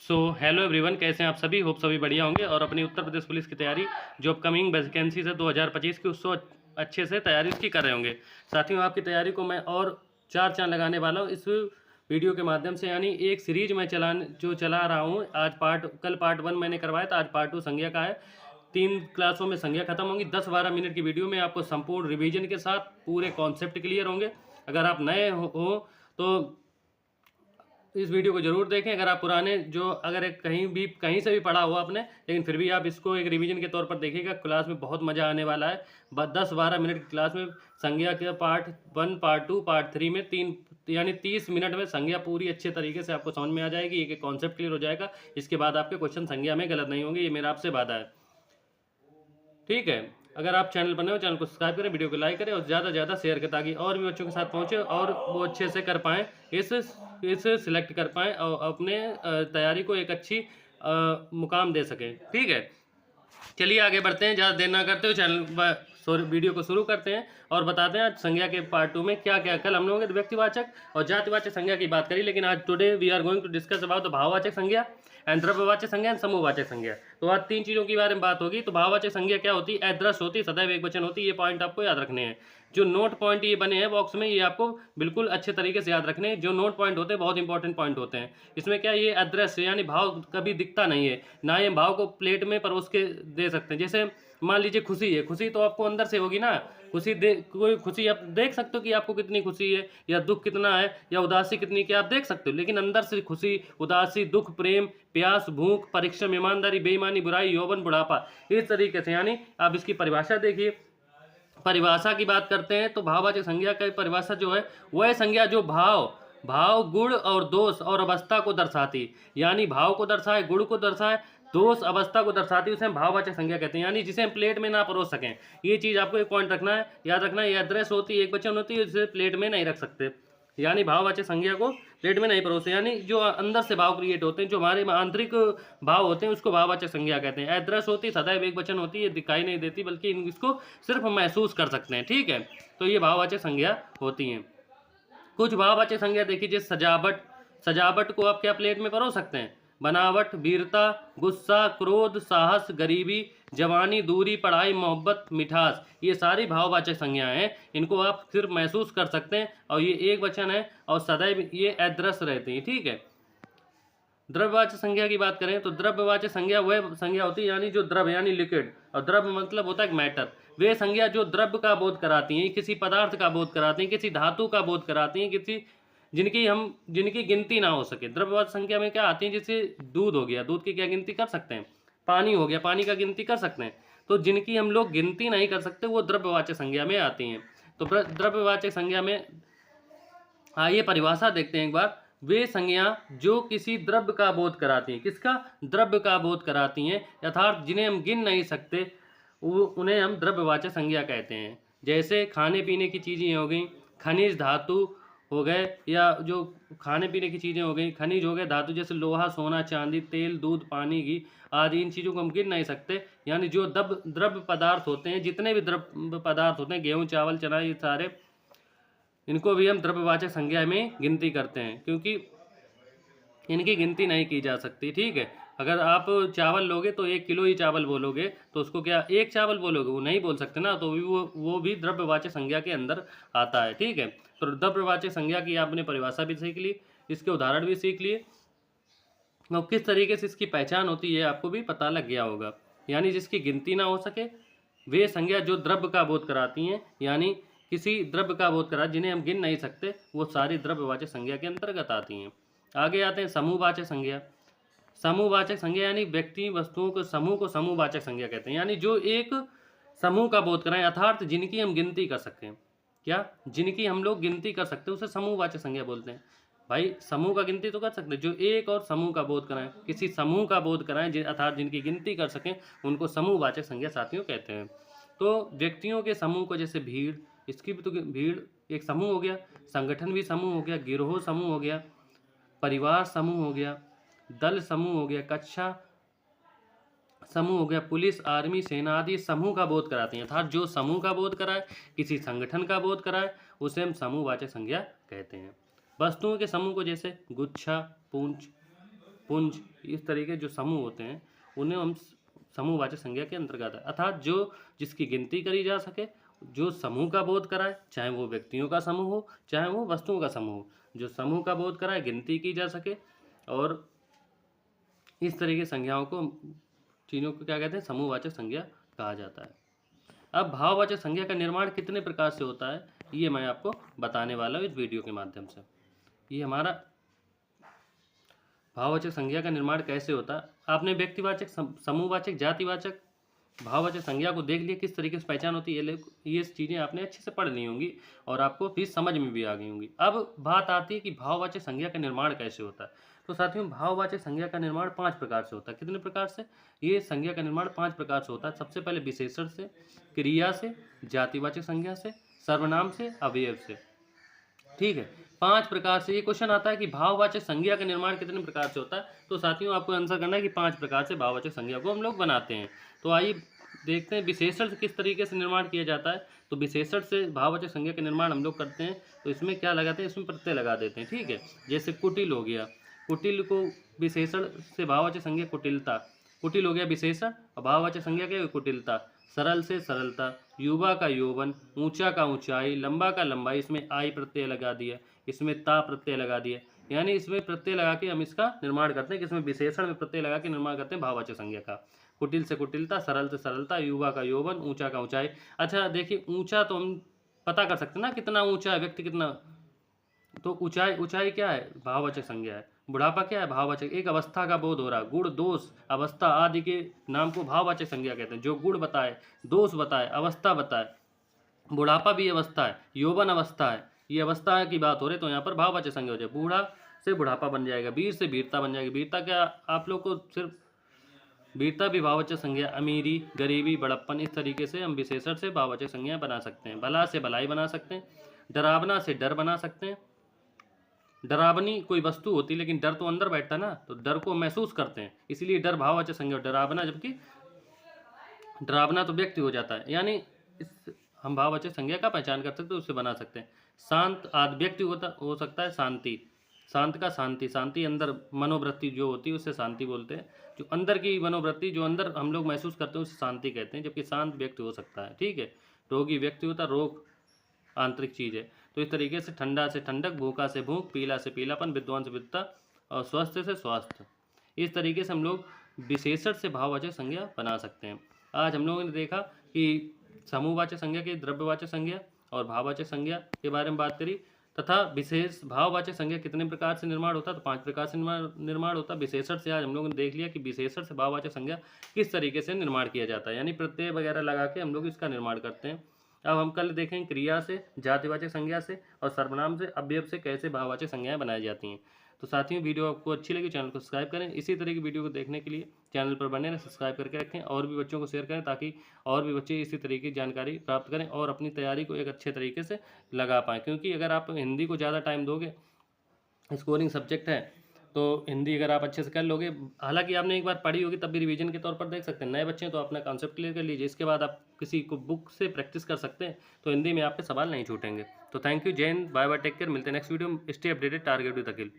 Hello everyone, कैसे हैं आप सभी। होप सभी बढ़िया होंगे और अपनी उत्तर प्रदेश पुलिस की तैयारी जो अपकमिंग वैकेंसीज है 2025 की उसको अच्छे से तैयारी उसकी कर रहे होंगे। साथियों, आपकी तैयारी को मैं और चार चांद लगाने वाला हूँ इस वीडियो के माध्यम से। यानी एक सीरीज मैं चला रहा हूँ। कल पार्ट 1 मैंने करवाया था, आज पार्ट 2 संज्ञा का है। 3 क्लासों में संज्ञा खत्म होंगी। 10-12 मिनट की वीडियो में आपको संपूर्ण रिवीजन के साथ पूरे कॉन्सेप्ट क्लियर होंगे। अगर आप नए हो तो इस वीडियो को जरूर देखें। अगर आप पुराने अगर कहीं से भी पढ़ा हुआ आपने, लेकिन फिर भी आप इसको एक रिवीजन के तौर पर देखिएगा। क्लास में बहुत मज़ा आने वाला है। 10-12 मिनट की क्लास में संज्ञा के पार्ट 1, पार्ट 2, पार्ट 3 में 30 मिनट में संज्ञा पूरी अच्छे तरीके से आपको समझ में आ जाएगी। एक कॉन्सेप्ट क्लियर हो जाएगा। इसके बाद आपके क्वेश्चन संज्ञा में गलत नहीं होंगे, ये मेरा आपसे वादा है। ठीक है, अगर आप चैनल पर नए हो चैनल को सब्सक्राइब करें, वीडियो को लाइक करें और ज़्यादा से ज़्यादा शेयर करें ताकि और भी बच्चों के साथ पहुँचे और वो अच्छे से कर पाएँ, इस सिलेक्ट कर पाएँ और अपने तैयारी को एक अच्छी मुकाम दे सकें। ठीक है, चलिए आगे बढ़ते हैं। ज़्यादा देर ना करते हुए वीडियो को शुरू करते हैं और बताते हैं आज संज्ञा के पार्ट 2 में क्या क्या। कल हम लोगों ने व्यक्तिवाचक और जातिवाचक संज्ञा की बात करी, लेकिन आज today we are going to discuss about the भाववाचक संज्ञा एंड द्रव्यवाचक संज्ञा एंड समूहवाचक संज्ञा। तो आज 3 चीज़ों के बारे में बात होगी। तो भाववाचक संज्ञा क्या होती है? एड्रेस होती है, सदैव एकवचन होती है। ये पॉइंट आपको याद रखने हैं। जो नोट पॉइंट ये बने हैं बॉक्स में, ये आपको बिल्कुल अच्छे तरीके से याद रखने हैं। जो नोट पॉइंट होते हैं बहुत इंपॉर्टेंट पॉइंट होते हैं। इसमें क्या, ये एड्रेस यानी भाव कभी दिखता नहीं है, ना ये भाव को प्लेट में परोस के दे सकते हैं। जैसे मान लीजिए खुशी है, खुशी तो आपको अंदर से होगी ना। कोई खुशी आप देख सकते हो कि आपको कितनी खुशी है, या दुख कितना है, या उदासी कितनी, क्या आप देख सकते हो। लेकिन अंदर से खुशी, उदासी, दुख, प्रेम, प्यास, भूख, परिश्रम, ईमानदारी, बेईमानी, बुराई, यौवन, बुढ़ापा, इस तरीके से। यानी आप इसकी परिभाषा देखिए। परिभाषा की बात करते हैं तो भाववाचक संज्ञा की परिभाषा जो है वह संज्ञा जो भाव, गुण और दोष और अवस्था को दर्शाती, यानी भाव को दर्शाए, गुण को दर्शाए, दोष, अवस्था को दर्शाती, उसे हम भाववाचक संज्ञा कहते हैं। यानी जिसे हम प्लेट में ना परोस सकें। ये चीज़ आपको एक पॉइंट रखना है, याद रखना है। ये एड्रेस होती है, एक वचन होती है, जिसे प्लेट में नहीं रख सकते। यानी भाववाचक संज्ञा को प्लेट में नहीं परोसे, यानी जो अंदर से भाव क्रिएट होते हैं, जो हमारे आंतरिक भाव होते हैं, उसको भाववाचक संज्ञा कहते हैं। एड्रेस होती है, सदैव एक वचन होती है, दिखाई नहीं देती बल्कि इसको सिर्फ महसूस कर सकते हैं। ठीक है, तो ये भाववाचक संज्ञा होती हैं। कुछ भाववाचक संज्ञा देखिए, जैसे सजावट को आप क्या प्लेट में परोस सकते हैं? बनावट, वीरता, गुस्सा, क्रोध, साहस, गरीबी, जवानी, दूरी, पढ़ाई, मोहब्बत, मिठास, ये सारी भाववाचक संज्ञाएं हैं। इनको आप सिर्फ महसूस कर सकते हैं और ये एक वचन है और सदैव ये एड्रेस रहती है। ठीक है, द्रव्यवाचक संज्ञा की बात करें तो द्रव्यवाचक संज्ञा वह संज्ञा होती है यानी जो द्रव्य यानी लिक्विड, और द्रव्य मतलब होता है मैटर। वे संज्ञा जो द्रव्य का बोध कराती हैं, किसी पदार्थ का बोध कराती हैं, किसी धातु का बोध कराती हैं, जिनकी गिनती ना हो सके। द्रव्यवाचक संज्ञा में क्या आती है? जैसे दूध हो गया, दूध की क्या गिनती कर सकते हैं? पानी हो गया, पानी का गिनती कर सकते हैं। तो जिनकी हम लोग गिनती नहीं कर सकते वो द्रव्यवाचक संज्ञा में आती हैं। तो द्रव्यवाचक संज्ञा में आइए परिभाषा देखते हैं एक बार। वे संज्ञा जो किसी द्रव्य का बोध कराती हैं, किसका? द्रव्य का बोध कराती हैं, यथार्थ जिन्हें हम गिन नहीं सकते, उन्हें हम द्रव्यवाचक संज्ञा कहते हैं। जैसे खाने पीने की चीज़ें हो गई, खनिज धातु हो गए, या जो खाने पीने की चीज़ें हो गई, खनिज हो गए, धातु जैसे लोहा, सोना, चांदी, तेल, दूध, पानी, घी आदि, इन चीज़ों को हम गिन नहीं सकते। यानी जो द्रव्य पदार्थ होते हैं, जितने भी द्रव्य पदार्थ होते हैं, गेहूँ, चावल, चना, ये सारे, इनको भी हम द्रव्यवाचक संज्ञा में गिनती करते हैं, क्योंकि इनकी गिनती नहीं की जा सकती। ठीक है, अगर आप चावल लोगे तो 1 किलो ही चावल बोलोगे, तो उसको क्या एक चावल बोलोगे? वो नहीं बोल सकते ना। तो वो भी द्रव्यवाचक संज्ञा के अंदर आता है। ठीक है, तो द्रव्यवाचक संज्ञा की आपने परिभाषा भी सीख ली, इसके उदाहरण भी सीख लिए, और किस तरीके से इसकी पहचान होती है आपको भी पता लग गया होगा। यानी जिसकी गिनती ना हो सके वे संज्ञा जो द्रव्य का बोध कराती हैं, यानी किसी द्रव्य का बोध करा जिन्हें हम गिन नहीं सकते, वो सारी द्रव्यवाचक संज्ञा के अंतर्गत आती हैं। आगे आते हैं समूहवाचक संज्ञा। समूहवाचक संज्ञा यानी व्यक्ति वस्तुओं के समूह को समूहवाचक संज्ञा कहते हैं। यानी जो एक समूह का बोध कराएं, अर्थात जिनकी हम गिनती कर सकें। क्या? जिनकी हम लोग गिनती कर सकते हैं उसे समूहवाचक संज्ञा बोलते हैं। भाई समूह का गिनती तो कर सकते हैं, जो एक और समूह का बोध कराएं, किसी समूह का बोध कराएं अर्थात जिनकी गिनती कर सकें, उनको समूहवाचक संज्ञा साथियों कहते हैं। तो व्यक्तियों के समूह को, जैसे भीड़, इसकी भी तो भीड़ एक समूह हो गया, संगठन भी समूह हो गया, गिरोह समूह हो गया, परिवार समूह हो गया, दल समूह हो गया, कक्षा समूह हो गया, पुलिस, आर्मी, सेना आदि समूह का बोध कराते हैं। अर्थात जो समूह का बोध कराए, किसी संगठन का बोध कराए, उसे हम समूहवाचक संज्ञा कहते हैं। वस्तुओं के समूह को जैसे गुच्छा, पूंछ, पुंज, इस तरीके जो समूह होते हैं उन्हें हम समूहवाचक संज्ञा के अंतर्गत है। अर्थात जो जिसकी गिनती करी जा सके, जो समूह का बोध कराए, चाहे वो व्यक्तियों का समूह हो चाहे वो वस्तुओं का समूह हो, जो समूह का बोध कराए, गिनती की जा सके, और इस तरह की संज्ञाओं को, चीज़ों को क्या कहते हैं, समूहवाचक संज्ञा कहा जाता है। अब भाववाचक संज्ञा का निर्माण कितने प्रकार से होता है ये मैं आपको बताने वाला हूँ इस वीडियो के माध्यम से। ये हमारा भाववाचक संज्ञा का निर्माण कैसे होता है। आपने व्यक्तिवाचक, समूहवाचक, जातिवाचक, भाववाचक संज्ञा को देख लिया किस तरीके से पहचान होती है। ये चीज़ें आपने अच्छे से पढ़ ली होंगी और आपको भी समझ में भी आ गई होंगी। अब बात आती है कि भाववाचक संज्ञा का निर्माण कैसे होता है। तो साथियों, भाववाचक संज्ञा का निर्माण 5 प्रकार से होता है। कितने प्रकार से? ये संज्ञा का निर्माण 5 प्रकार से होता है। सबसे पहले विशेषण से, क्रिया से, जातिवाचक संज्ञा से, सर्वनाम से, अवयव से। ठीक है, 5 प्रकार से ये क्वेश्चन आता है कि भाववाचक संज्ञा का निर्माण कितने प्रकार से होता है। तो साथियों, आपको आंसर करना है कि 5 प्रकार से भाववाचक संज्ञा को हम लोग बनाते हैं। तो आइए देखते हैं विशेषण से किस तरीके से निर्माण किया जाता है। तो विशेषण से भाववाचक संज्ञा का निर्माण हम लोग करते हैं तो इसमें क्या लगाते हैं, इसमें प्रत्यय लगा देते हैं। ठीक है, जैसे कुटिल हो गया, कुटिल को विशेषण से भाववाचक संज्ञा कुटिलता, कुटिल हो गया विशेषण और भाववाचक संज्ञा क्या है, कुटिलता। सरल से सरलता, युवा का यौवन, ऊंचा का ऊंचाई, लंबा का लंबाई, इसमें आई प्रत्यय लगा दिया, इसमें ता प्रत्यय लगा दिया, यानी इसमें प्रत्यय लगा के हम इसका निर्माण करते हैं कि इसमें विशेषण में प्रत्यय लगा के निर्माण करते हैं भाववाचक संज्ञा का। कुटिल से कुटिलता, सरल से सरलता, युवा का यौवन, ऊंचा का ऊंचाई। अच्छा देखिए, ऊंचा तो हम पता कर सकते हैं ना कितना ऊंचा है व्यक्ति, कितना, तो ऊंचाई, ऊंचाई क्या है, भाववाचक संज्ञा है। बुढ़ापा क्या है, भाववाचक, एक अवस्था का बोध हो रहा, गुण, दोष, अवस्था आदि के नाम को भाववाचक संज्ञा कहते हैं। जो गुण बताए, दोष बताए, अवस्था बताए, बुढ़ापा भी अवस्था है, यौवन अवस्था है, ये अवस्था की बात हो रही, तो यहाँ पर भाववाचक संज्ञा हो जाए। बूढ़ा से बुढ़ापा बन जाएगा, वीर से वीरता बन जाएगी। वीरता क्या, आप लोग को सिर्फ वीरता भी भाववाचक संज्ञा, अमीरी, गरीबी, बड़प्पन, इस तरीके से हम विशेषण से भाववाचक संज्ञा बना सकते हैं। भला से भलाई बना सकते हैं, डरावना से डर बना सकते हैं। डरावनी कोई वस्तु होती है लेकिन डर तो अंदर बैठता है ना, तो डर को महसूस करते हैं, इसीलिए डर भाववाचक संज्ञा। डरावना, जबकि डरावना तो व्यक्ति हो जाता है, यानी इस हम भाववाचक संज्ञा का पहचान कर सकते हैं, उससे बना सकते हैं। शांत आदि व्यक्ति हो सकता है शांति, शांत का शांति, शांति अंदर मनोवृत्ति जो होती है उससे शांति बोलते हैं। जो अंदर की मनोवृत्ति जो अंदर हम लोग महसूस करते हैं उसे शांति कहते हैं, जबकि शांत व्यक्ति हो सकता है। ठीक है, रोगी व्यक्ति होता है, रोग आंतरिक चीज़ है। तो इस तरीके से ठंडा से ठंडक, भूखा से भूख, पीला से पीलापन, विद्वान से विद्वता और स्वस्थ से स्वास्थ्य। इस तरीके से हम लोग विशेषण से भाववाचक संज्ञा बना सकते हैं। आज हम लोगों ने देखा कि समूहवाचक संज्ञा की, द्रव्यवाचक संज्ञा और भाववाचक संज्ञा के बारे में बात करी, तथा विशेष भाववाचक संज्ञा कितने प्रकार से निर्माण होता है, तो 5 प्रकार से निर्माण होता है। विशेषण से आज हम लोगों ने देख लिया कि विशेषण से भाववाचक संज्ञा किस तरीके से निर्माण किया जाता है, यानी प्रत्यय वगैरह लगा के हम लोग इसका निर्माण करते हैं। अब हम कल देखेंगे क्रिया से, जातिवाचक संज्ञा से और सर्वनाम से, अवयव से कैसे भाववाचक संज्ञाएं बनाई जाती हैं। तो साथियों, वीडियो आपको अच्छी लगी, चैनल को सब्सक्राइब करें। इसी तरह की वीडियो को देखने के लिए चैनल पर बने रहें, सब्सक्राइब करके रखें और भी बच्चों को शेयर करें, ताकि और भी बच्चे इसी तरीके की जानकारी प्राप्त करें और अपनी तैयारी को एक अच्छे तरीके से लगा पाएँ। क्योंकि अगर आप हिंदी को ज़्यादा टाइम दोगे, स्कोरिंग सब्जेक्ट है, तो हिंदी अगर आप अच्छे से कर लोगे, हालांकि आपने एक बार पढ़ी होगी तब भी रिवीजन के तौर पर देख सकते हैं। नए बच्चे हैं तो अपना कॉन्सेप्ट क्लियर कर लीजिए, इसके बाद आप किसी को बुक से प्रैक्टिस कर सकते हैं, तो हिंदी में आपके सवाल नहीं छूटेंगे। तो थैंक यू, जय हिंद, बाय बाय, टेक केयर, मिलते हैं नेक्स्ट वीडियो में। Stay updated, target with Akhil.